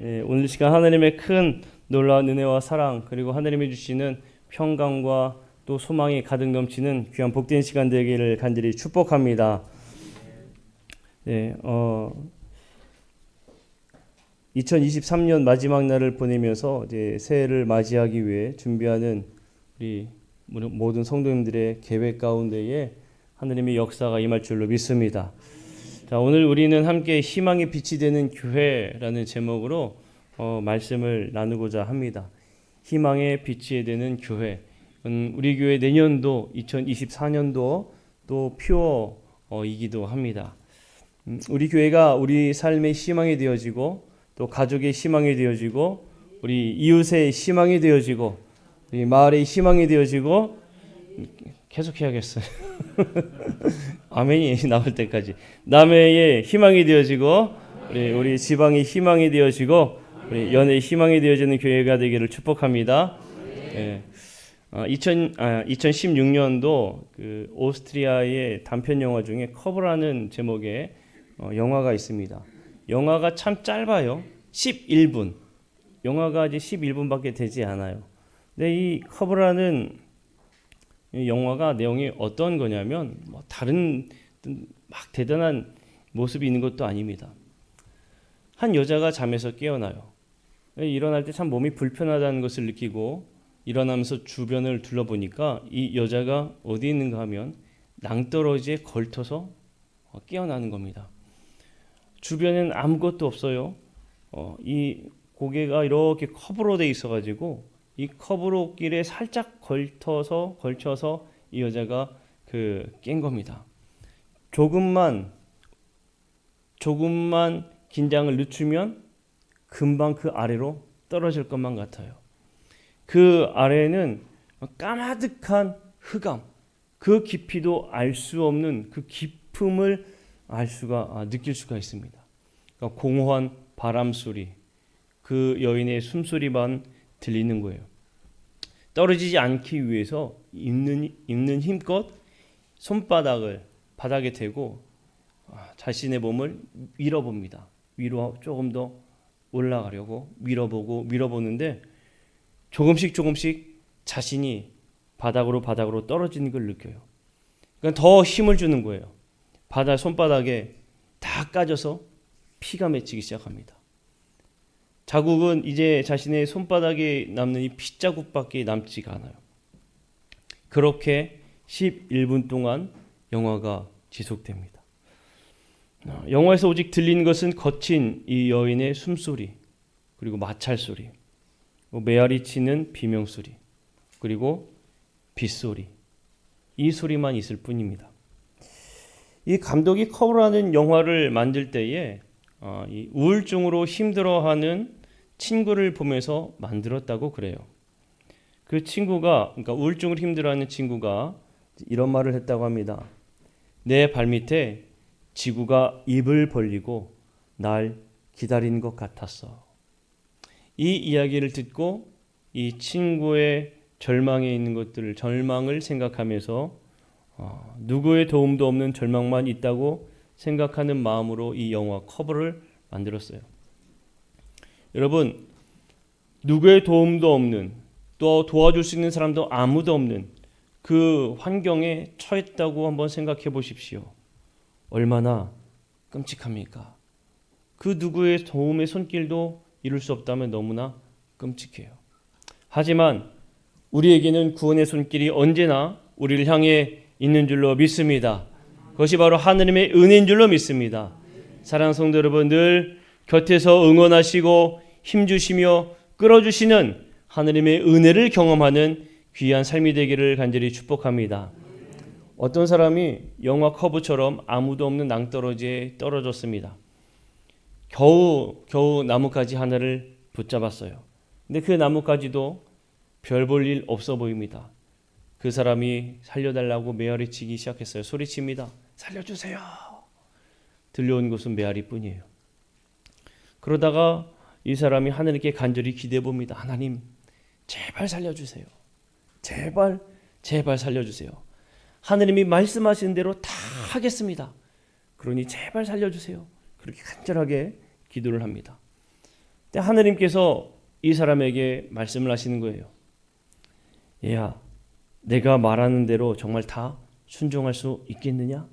오늘 시간 하나님의 큰 놀라운 은혜와 사랑 그리고 하나님이 주시는 평강과 또 소망이 가득 넘치는 귀한 복된 시간 되기를 간절히 축복합니다. 2023년 마지막 날을 보내면서 이제 새해를 맞이하기 위해 준비하는 우리 모든 성도님들의 계획 가운데에 하나님의 역사가 임할 줄로 믿습니다. 자, 오늘 우리는 함께 희망의 빛이 되는 교회라는 제목으로 말씀을 나누고자 합니다. 희망의 빛이 되는 교회. 우리 교회 내년도 2024년도 또 표어이기도 합니다. 우리 교회가 우리 삶의 희망이 되어지고 또 가족의 희망이 되어지고 우리 이웃의 희망이 되어지고 우리 마을의 희망이 되어지고 계속 해야겠어요. 아멘이 나올 때까지 남해의 희망이 되어지고 우리 지방의 희망이 되어지고 우리 연의 희망이 되어지는 교회가 되기를 축복합니다. 2016년도 그 오스트리아의 단편 영화 중에 커브라는 제목의 영화가 있습니다. 영화가 참 짧아요. 11분. 영화가 이제 11분밖에 되지 않아요. 근데 이 커브라는 이 영화가 내용이 어떤 거냐면 다른 막 대단한 모습이 있는 것도 아닙니다. 한 여자가 잠에서 깨어나요. 일어날 때 참 몸이 불편하다는 것을 느끼고 일어나면서 주변을 둘러보니까 이 여자가 어디 있는가 하면 낭떠러지에 걸터서 깨어나는 겁니다. 주변에는 아무것도 없어요. 이 고개가 이렇게 커브로 돼 있어가지고 이 커브로 길에 살짝 걸쳐서 이 여자가 깬 겁니다. 조금만 긴장을 늦추면 금방 그 아래로 떨어질 것만 같아요. 그 아래에는 까마득한 흑암, 그 깊이도 알 수 없는 그 깊음을 느낄 수가 있습니다. 그러니까 공허한 바람 소리, 그 여인의 숨소리만 들리는 거예요. 떨어지지 않기 위해서 있는 힘껏 손바닥을 바닥에 대고 자신의 몸을 밀어봅니다. 위로 조금 더 올라가려고 밀어보는데 조금씩 자신이 바닥으로 떨어지는 걸 느껴요. 그러니까 더 힘을 주는 거예요. 손바닥에 다 까져서 피가 맺히기 시작합니다. 자국은 이제 자신의 손바닥에 남는 이 핏자국밖에 남지가 않아요. 그렇게 11분 동안 영화가 지속됩니다. 영화에서 오직 들리는 것은 거친 이 여인의 숨소리, 그리고 마찰 소리, 메아리 치는 비명 소리, 그리고 빗소리, 이 소리만 있을 뿐입니다. 이 감독이 커브라는 영화를 만들 때에 이 우울증으로 힘들어하는 친구를 보면서 만들었다고 그래요. 그 친구가, 그러니까 우울증으로 힘들어하는 친구가 이런 말을 했다고 합니다. 내 발밑에 지구가 입을 벌리고 날 기다리는 것 같았어. 이 이야기를 듣고 이 친구의 절망에 있는 것들을, 절망을 생각하면서 누구의 도움도 없는 절망만 있다고 생각하는 마음으로 이 영화 커버를 만들었어요. 여러분, 누구의 도움도 없는, 또 도와줄 수 있는 사람도 아무도 없는 그 환경에 처했다고 한번 생각해 보십시오. 얼마나 끔찍합니까? 그 누구의 도움의 손길도 이룰 수 없다면 너무나 끔찍해요. 하지만 우리에게는 구원의 손길이 언제나 우리를 향해 있는 줄로 믿습니다. 그것이 바로 하느님의 은혜인 줄로 믿습니다. 사랑하는 성도 여러분, 늘 곁에서 응원하시고 힘주시며 끌어주시는 하느님의 은혜를 경험하는 귀한 삶이 되기를 간절히 축복합니다. 어떤 사람이 영화 커브처럼 아무도 없는 낭떠러지에 떨어졌습니다. 겨우 나뭇가지 하나를 붙잡았어요. 근데 그 나뭇가지도 별 볼 일 없어 보입니다. 그 사람이 살려달라고 메아리치기 시작했어요. 소리칩니다. 살려주세요. 들려온 것은 메아리뿐이에요. 그러다가 이 사람이 하나님께 간절히 기대해 봅니다. 하나님, 제발 살려주세요. 제발 살려주세요. 하나님이 말씀하신 대로 다 하겠습니다. 그러니 제발 살려주세요. 그렇게 간절하게 기도를 합니다. 근데 하느님께서 이 사람에게 말씀을 하시는 거예요. 얘야, 내가 말하는 대로 정말 다 순종할 수 있겠느냐?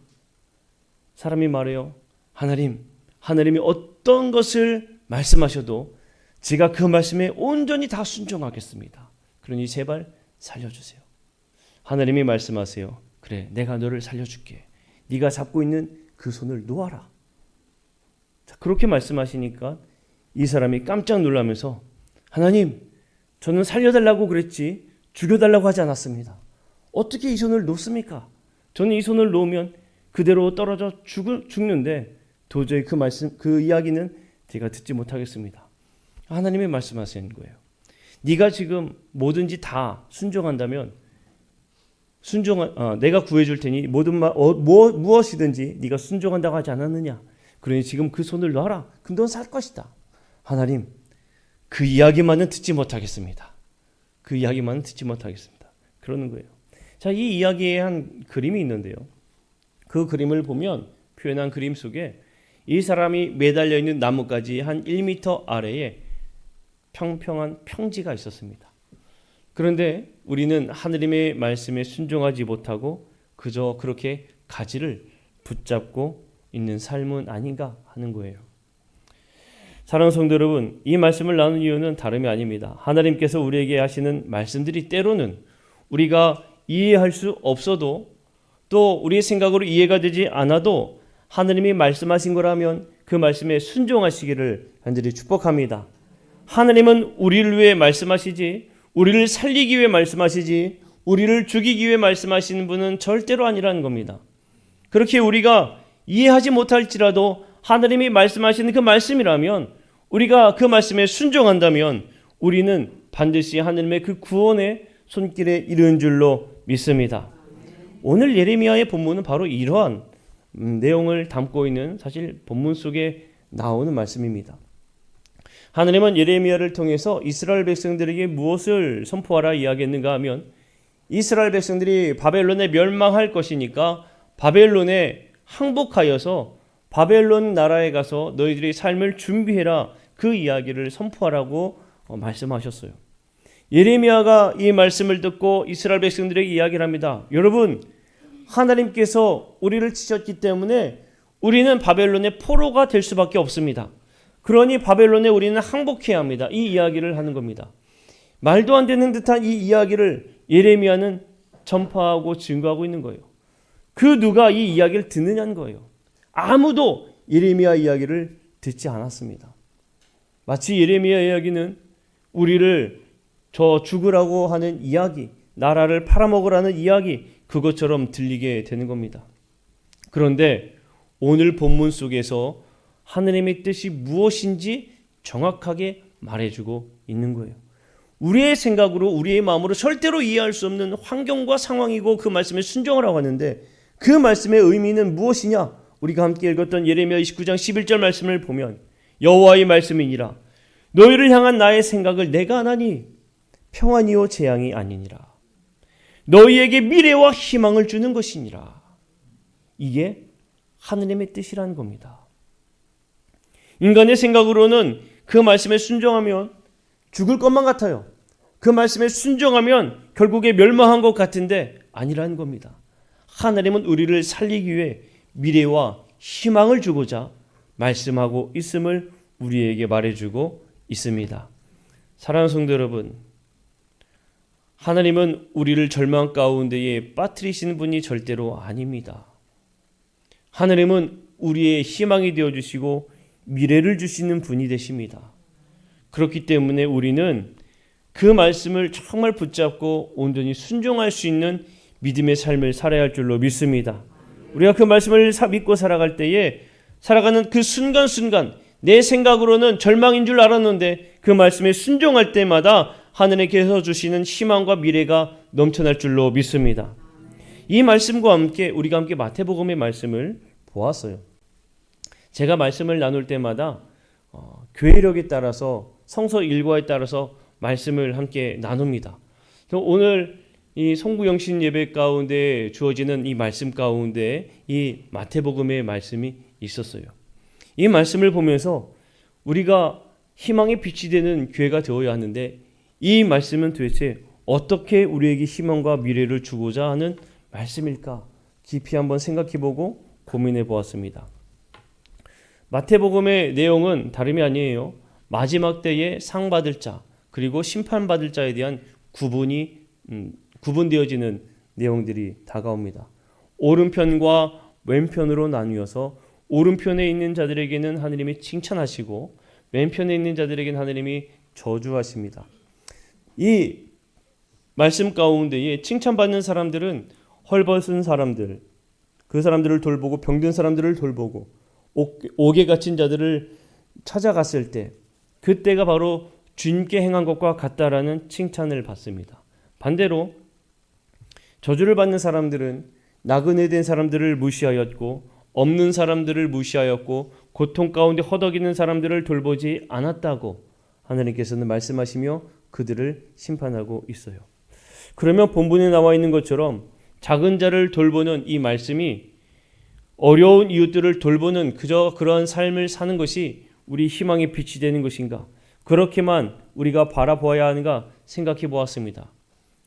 사람이 말해요. 하나님이 어떤 것을 말씀하셔도 제가 그 말씀에 온전히 다 순종하겠습니다. 그러니 제발 살려주세요. 하나님이 말씀하세요. 그래, 내가 너를 살려줄게. 네가 잡고 있는 그 손을 놓아라. 자, 그렇게 말씀하시니까 이 사람이 깜짝 놀라면서 하나님, 저는 살려달라고 그랬지 죽여달라고 하지 않았습니다. 어떻게 이 손을 놓습니까? 저는 이 손을 놓으면 그대로 떨어져 죽는데 도저히 그 이야기는 제가 듣지 못하겠습니다. 하나님이 말씀하시는 거예요. 네가 지금 뭐든지 다 순종한다면 내가 구해줄 테니 무엇이든지 네가 순종한다고 하지 않았느냐? 그러니 지금 그 손을 놔라. 그럼 넌 살 것이다. 하나님, 그 이야기만은 듣지 못하겠습니다. 그 이야기만은 듣지 못하겠습니다. 그러는 거예요. 자, 이 이야기에 한 그림이 있는데요. 그 그림을 보면 표현한 그림 속에 이 사람이 매달려 있는 나뭇가지 한 1m 아래에 평평한 평지가 있었습니다. 그런데 우리는 하느님의 말씀에 순종하지 못하고 그저 그렇게 가지를 붙잡고 있는 삶은 아닌가 하는 거예요. 사랑하는 성도 여러분, 이 말씀을 나눈 이유는 다름이 아닙니다. 하나님께서 우리에게 하시는 말씀들이 때로는 우리가 이해할 수 없어도 또 우리의 생각으로 이해가 되지 않아도 하나님이 말씀하신 거라면 그 말씀에 순종하시기를 간절히 축복합니다. 하나님은 우리를 위해 말씀하시지, 우리를 살리기 위해 말씀하시지, 우리를 죽이기 위해 말씀하시는 분은 절대로 아니라는 겁니다. 그렇게 우리가 이해하지 못할지라도 하나님이 말씀하시는 그 말씀이라면 우리가 그 말씀에 순종한다면 우리는 반드시 하나님의 그 구원의 손길에 이르는 줄로 믿습니다. 오늘 예레미야의 본문은 바로 이러한 내용을 담고 있는 사실 본문 속에 나오는 말씀입니다. 하나님은 예레미야를 통해서 이스라엘 백성들에게 무엇을 선포하라 이야기했는가 하면 이스라엘 백성들이 바벨론에 멸망할 것이니까 바벨론에 항복하여서 바벨론 나라에 가서 너희들의 삶을 준비해라, 그 이야기를 선포하라고 말씀하셨어요. 예레미야가 이 말씀을 듣고 이스라엘 백성들에게 이야기를 합니다. 여러분, 하나님께서 우리를 치셨기 때문에 우리는 바벨론의 포로가 될 수밖에 없습니다. 그러니 바벨론에 우리는 항복해야 합니다. 이 이야기를 하는 겁니다. 말도 안 되는 듯한 이 이야기를 예레미야는 전파하고 증거하고 있는 거예요. 그 누가 이 이야기를 듣느냐는 거예요. 아무도 예레미야 이야기를 듣지 않았습니다. 마치 예레미야 이야기는 우리를 저 죽으라고 하는 이야기, 나라를 팔아먹으라는 이야기, 그것처럼 들리게 되는 겁니다. 그런데 오늘 본문 속에서 하느님의 뜻이 무엇인지 정확하게 말해주고 있는 거예요. 우리의 생각으로, 우리의 마음으로 절대로 이해할 수 없는 환경과 상황이고 그 말씀에 순종하라고 하는데 그 말씀의 의미는 무엇이냐? 우리가 함께 읽었던 예레미야 29장 11절 말씀을 보면 여호와의 말씀이니라. 너희를 향한 나의 생각을 내가 아나니 평안이요 재앙이 아니니라. 너희에게 미래와 희망을 주는 것이니라. 이게 하느님의 뜻이라는 겁니다. 인간의 생각으로는 그 말씀에 순종하면 죽을 것만 같아요. 그 말씀에 순종하면 결국에 멸망한 것 같은데 아니라는 겁니다. 하나님은 우리를 살리기 위해 미래와 희망을 주고자 말씀하고 있음을 우리에게 말해주고 있습니다. 사랑하는 성도 여러분, 하나님은 우리를 절망 가운데에 빠뜨리시는 분이 절대로 아닙니다. 하나님은 우리의 희망이 되어주시고 미래를 주시는 분이 되십니다. 그렇기 때문에 우리는 그 말씀을 정말 붙잡고 온전히 순종할 수 있는 믿음의 삶을 살아야 할 줄로 믿습니다. 우리가 그 말씀을 믿고 살아갈 때에 살아가는 그 순간순간 내 생각으로는 절망인 줄 알았는데 그 말씀에 순종할 때마다 하나님께서 주시는 희망과 미래가 넘쳐날 줄로 믿습니다. 이 말씀과 함께 우리가 함께 마태복음의 말씀을 보았어요. 제가 말씀을 나눌 때마다 교회력에 따라서 성서 일과에 따라서 말씀을 함께 나눕니다. 오늘 이 송구영신 예배 가운데 주어지는 이 말씀 가운데 이 마태복음의 말씀이 있었어요. 이 말씀을 보면서 우리가 희망의 빛이 되는 교회가 되어야 하는데 이 말씀은 도대체 어떻게 우리에게 희망과 미래를 주고자 하는 말씀일까? 깊이 한번 생각해보고 고민해 보았습니다. 마태복음의 내용은 다름이 아니에요. 마지막 때에 상 받을 자 그리고 심판받을 자에 대한 구분되어지는 내용들이 다가옵니다. 오른편과 왼편으로 나뉘어서 오른편에 있는 자들에게는 하느님이 칭찬하시고 왼편에 있는 자들에게는 하느님이 저주하십니다. 이 말씀 가운데에 칭찬받는 사람들은 헐벗은 사람들, 그 사람들을 돌보고 병든 사람들을 돌보고 옥에 갇힌 자들을 찾아갔을 때 그때가 바로 주님께 행한 것과 같다라는 칭찬을 받습니다. 반대로 저주를 받는 사람들은 나그네 된 사람들을 무시하였고 없는 사람들을 무시하였고 고통 가운데 허덕이는 사람들을 돌보지 않았다고 하나님께서는 말씀하시며 그들을 심판하고 있어요. 그러면 본문에 나와 있는 것처럼 작은 자를 돌보는 이 말씀이 어려운 이웃들을 돌보는 그저 그런 삶을 사는 것이 우리 희망의 빛이 되는 것인가? 그렇게만 우리가 바라보아야 하는가 생각해 보았습니다.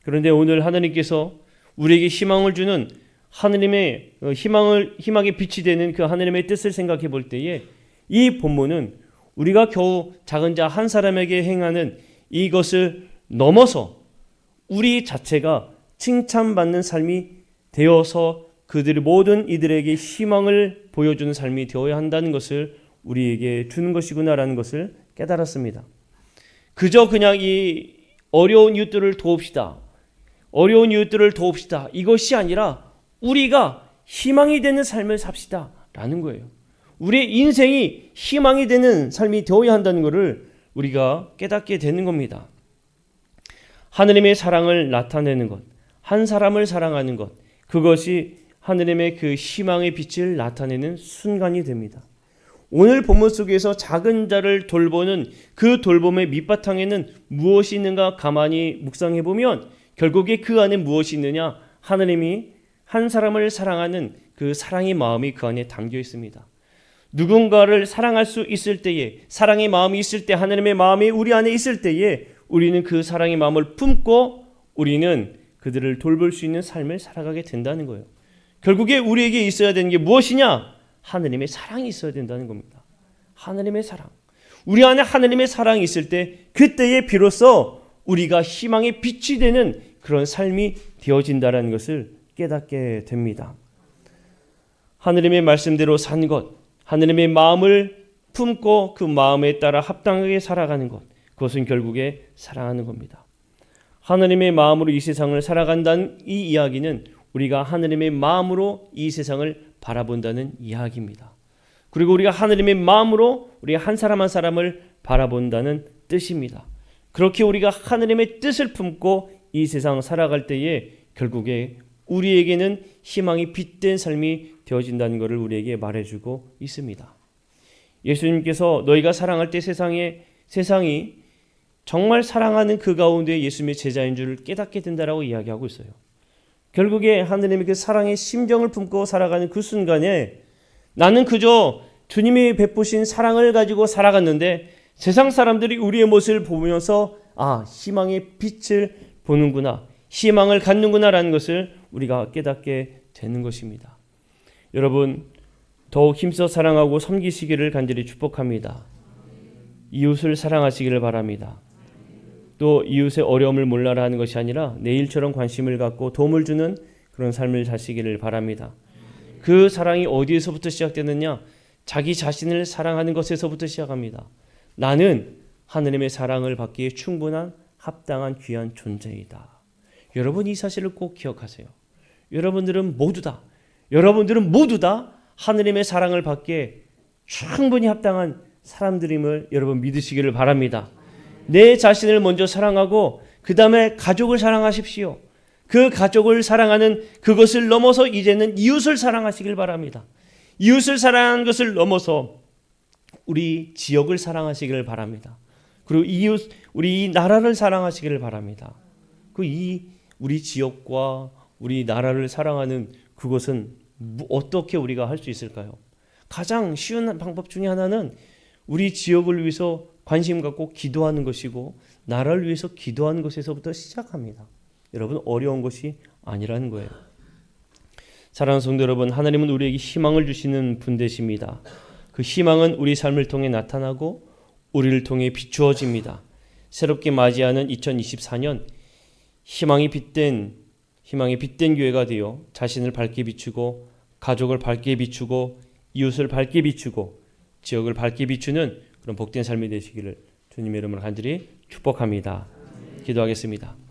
그런데 오늘 하나님께서 우리에게 희망을 주는 하느님의 희망의 빛이 되는 그 하느님의 뜻을 생각해 볼 때에 이 본문은 우리가 겨우 작은 자 한 사람에게 행하는 이것을 넘어서 우리 자체가 칭찬받는 삶이 되어서 그들 모든 이들에게 희망을 보여주는 삶이 되어야 한다는 것을 우리에게 주는 것이구나라는 것을 깨달았습니다. 그저 그냥 이 어려운 이웃들을 도웁시다. 어려운 이웃들을 도웁시다. 이것이 아니라 우리가 희망이 되는 삶을 삽시다 라는 거예요. 우리의 인생이 희망이 되는 삶이 되어야 한다는 것을 우리가 깨닫게 되는 겁니다. 하느님의 사랑을 나타내는 것, 한 사람을 사랑하는 것, 그것이 하느님의 그 희망의 빛을 나타내는 순간이 됩니다. 오늘 본문 속에서 작은 자를 돌보는 그 돌봄의 밑바탕에는 무엇이 있는가 가만히 묵상해 보면 결국에 그 안에 무엇이 있느냐? 하느님이 한 사람을 사랑하는 그 사랑의 마음이 그 안에 담겨 있습니다. 누군가를 사랑할 수 있을 때에, 사랑의 마음이 있을 때, 하느님의 마음이 우리 안에 있을 때에 우리는 그 사랑의 마음을 품고 우리는 그들을 돌볼 수 있는 삶을 살아가게 된다는 거예요. 결국에 우리에게 있어야 되는 게 무엇이냐? 하느님의 사랑이 있어야 된다는 겁니다. 하느님의 사랑. 우리 안에 하느님의 사랑이 있을 때 그때에 비로소 우리가 희망의 빛이 되는 그런 삶이 되어진다는 것을 깨닫게 됩니다. 하느님의 말씀대로 산 것, 하느님의 마음을 품고 그 마음에 따라 합당하게 살아가는 것, 그것은 결국에 사랑하는 겁니다. 하느님의 마음으로 이 세상을 살아간다는 이 이야기는 우리가 하느님의 마음으로 이 세상을 바라본다는 이야기입니다. 그리고 우리가 하느님의 마음으로 우리 한 사람 한 사람을 바라본다는 뜻입니다. 그렇게 우리가 하느님의 뜻을 품고 이 세상 살아갈 때에 결국에 우리에게는 희망이 빛된 삶이 되어진다는 것을 우리에게 말해주고 있습니다. 예수님께서 너희가 사랑할 때 세상이 정말 사랑하는 그 가운데 예수님의 제자인 줄을 깨닫게 된다라고 이야기하고 있어요. 결국에 하느님의 그 사랑의 심정을 품고 살아가는 그 순간에 나는 그저 주님이 베푸신 사랑을 가지고 살아갔는데 세상 사람들이 우리의 모습을 보면서 희망의 빛을 보는구나, 희망을 갖는구나라는 것을 우리가 깨닫게 되는 것입니다. 여러분, 더욱 힘써 사랑하고 섬기시기를 간절히 축복합니다. 이웃을 사랑하시기를 바랍니다. 또 이웃의 어려움을 몰라라 하는 것이 아니라 내일처럼 관심을 갖고 도움을 주는 그런 삶을 사시기를 바랍니다. 그 사랑이 어디에서부터 시작되느냐? 자기 자신을 사랑하는 것에서부터 시작합니다. 나는 하느님의 사랑을 받기에 충분한 합당한 귀한 존재이다. 여러분, 이 사실을 꼭 기억하세요. 여러분들은 모두 다 하느님의 사랑을 받기에 충분히 합당한 사람들임을 여러분 믿으시기를 바랍니다. 내 자신을 먼저 사랑하고 그 다음에 가족을 사랑하십시오. 그 가족을 사랑하는 그것을 넘어서 이제는 이웃을 사랑하시길 바랍니다. 이웃을 사랑하는 것을 넘어서 우리 지역을 사랑하시기를 바랍니다. 그리고 우리 나라를 사랑하시기를 바랍니다. 우리 지역과 우리 나라를 사랑하는 그것은 어떻게 우리가 할 수 있을까요? 가장 쉬운 방법 중에 하나는 우리 지역을 위해서 관심 갖고 기도하는 것이고 나라를 위해서 기도하는 것에서부터 시작합니다. 여러분, 어려운 것이 아니라는 거예요. 사랑하는 성도 여러분, 하나님은 우리에게 희망을 주시는 분 되십니다. 그 희망은 우리 삶을 통해 나타나고 우리를 통해 비추어집니다. 새롭게 맞이하는 2024년 희망이 빛된 교회가 되어 자신을 밝게 비추고 가족을 밝게 비추고 이웃을 밝게 비추고 지역을 밝게 비추는 그런 복된 삶이 되시기를 주님의 이름으로 간절히 축복합니다. 기도하겠습니다.